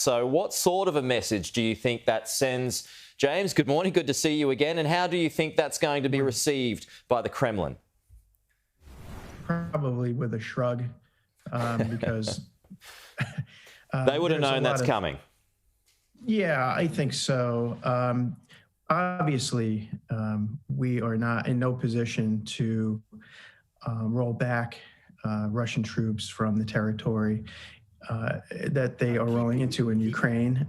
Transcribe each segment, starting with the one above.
So what sort of a message do you think that sends? James, good morning. Good to see you again. And how do you think that's going to be received by the Kremlin? Probably with a shrug, because they would have known that's coming. Yeah, I think so. Obviously, we are not in no position to roll back Russian troops from the territory that they are rolling into in Ukraine.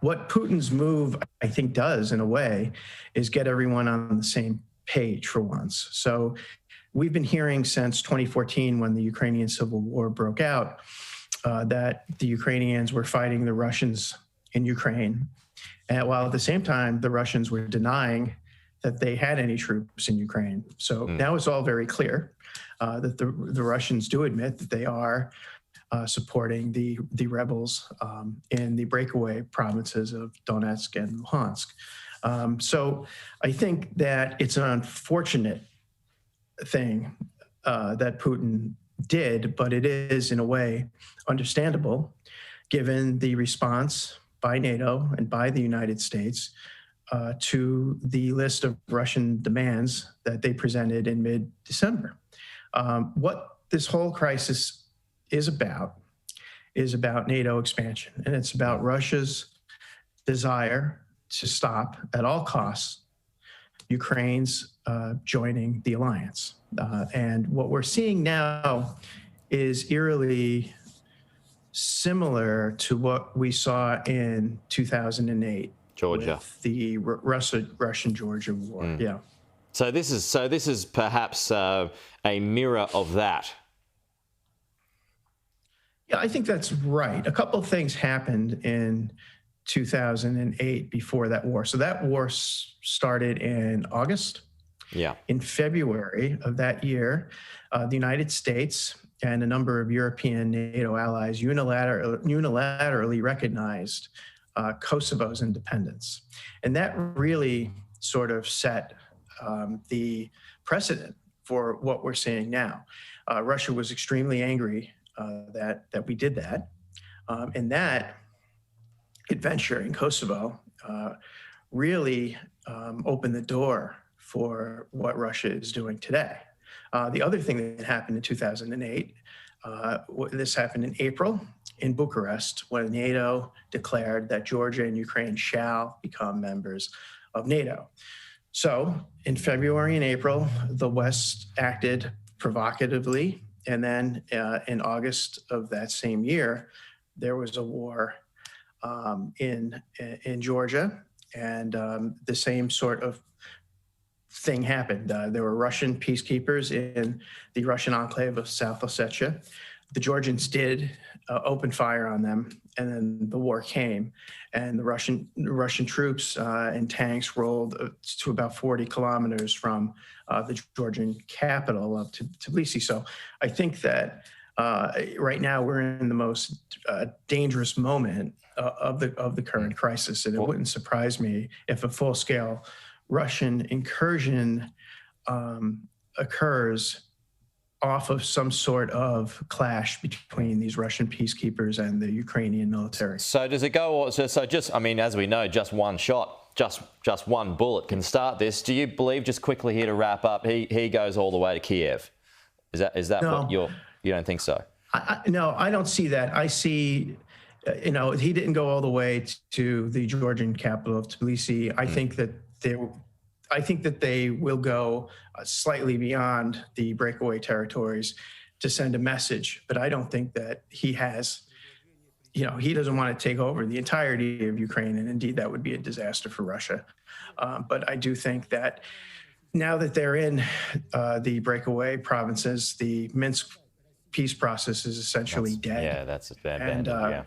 What Putin's move, I think, does in a way is get everyone on the same page for once. So we've been hearing since 2014, when the Ukrainian civil war broke out, that the Ukrainians were fighting the Russians in Ukraine. And while at the same time, the Russians were denying that they had any troops in Ukraine. So now it's all very clear that the Russians do admit that they are supporting the rebels in the breakaway provinces of Donetsk and Luhansk. So I think that it's an unfortunate thing that Putin did, but it is in a way understandable given the response by NATO and by the United States to the list of Russian demands that they presented in mid-December. What this whole crisis is about NATO expansion, and it's about Russia's desire to stop at all costs Ukraine's joining the alliance. And what we're seeing now is eerily similar to what we saw in 2008, Georgia, with the Russian-Georgia war. Yeah. So this is perhaps a mirror of that. Yeah, I think that's right. A couple of things happened in 2008 before that war. So that war started in August. Yeah. In February of that year, the United States and a number of European NATO allies unilaterally recognized Kosovo's independence. And that really sort of set the precedent for what we're seeing now. Russia was extremely angry that we did that. And that adventure in Kosovo really opened the door for what Russia is doing today. The other thing that happened in 2008, this happened in April in Bucharest, when NATO declared that Georgia and Ukraine shall become members of NATO. So in February and April, the West acted provocatively. And then in August of that same year, there was a war in Georgia, and the same sort of thing happened. There were Russian peacekeepers in the Russian enclave of South Ossetia. The Georgians did open fire on them, and then the war came, and the Russian troops and tanks rolled to about 40 kilometers from the Georgian capital up to Tbilisi. So I think that right now we're in the most dangerous moment of the current crisis, and it wouldn't surprise me if a full-scale Russian incursion occurs off of some sort of clash between these Russian peacekeepers and the Ukrainian military. So does it go? So just, I mean, as we know, just one shot, just one bullet can start this. Do you believe, just quickly here to wrap up, he goes all the way to Kiev? Is that no, what you don't think so? No, I don't see that. I see, he didn't go all the way to the Georgian capital of Tbilisi. I think that they will go slightly beyond the breakaway territories to send a message. But I don't think that he has, he doesn't want to take over the entirety of Ukraine. And indeed, that would be a disaster for Russia. But I do think that now that they're in the breakaway provinces, the Minsk peace process is essentially dead. Yeah, that's a bad.